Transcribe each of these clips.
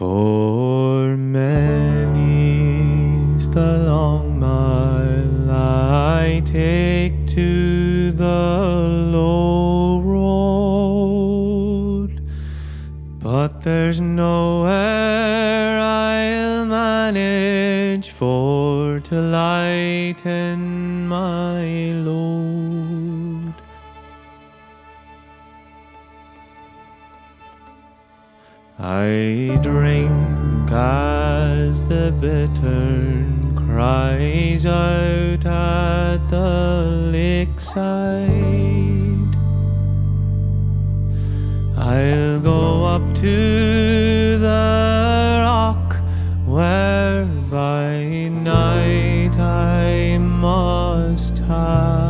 For many's the long mile I take to the low road, but there's nowhere I'll manage for to lighten my load. I drink as the bittern cries out at the lakeside. I'll go up to the rock where by night I must hide.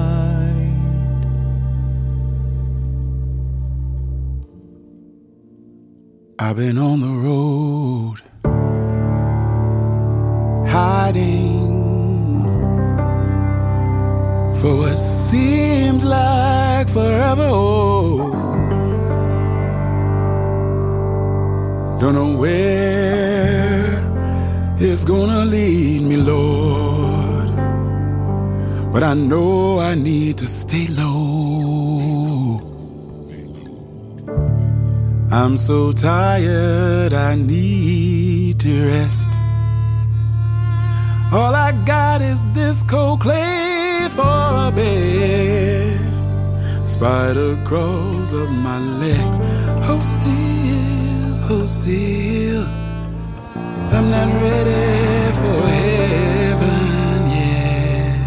I've been on the road, hiding for what seems like forever. Oh, don't know where it's gonna lead me, Lord, but I know I need to stay low. I'm so tired, I need to rest. All I got is this cold clay for a bed. Spider crawls up my leg. Hold still. I'm not ready for heaven yet.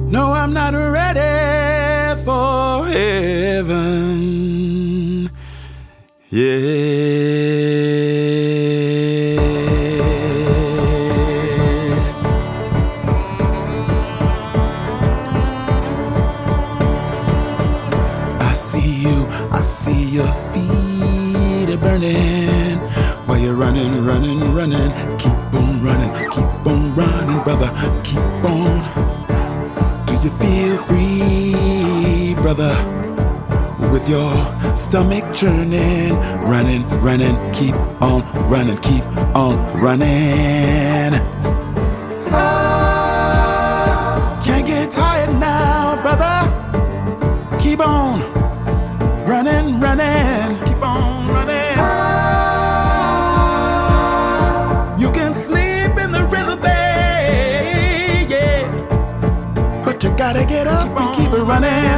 No, I'm not ready for heaven. I see your feet are burning while you're running. Keep on running, brother, keep on. Do you feel free, brother? With your stomach churning, running, keep on running. Can't get tired now, brother. Keep on running, keep on running. You can sleep in the riverbed, yeah, but you gotta get up and keep it running.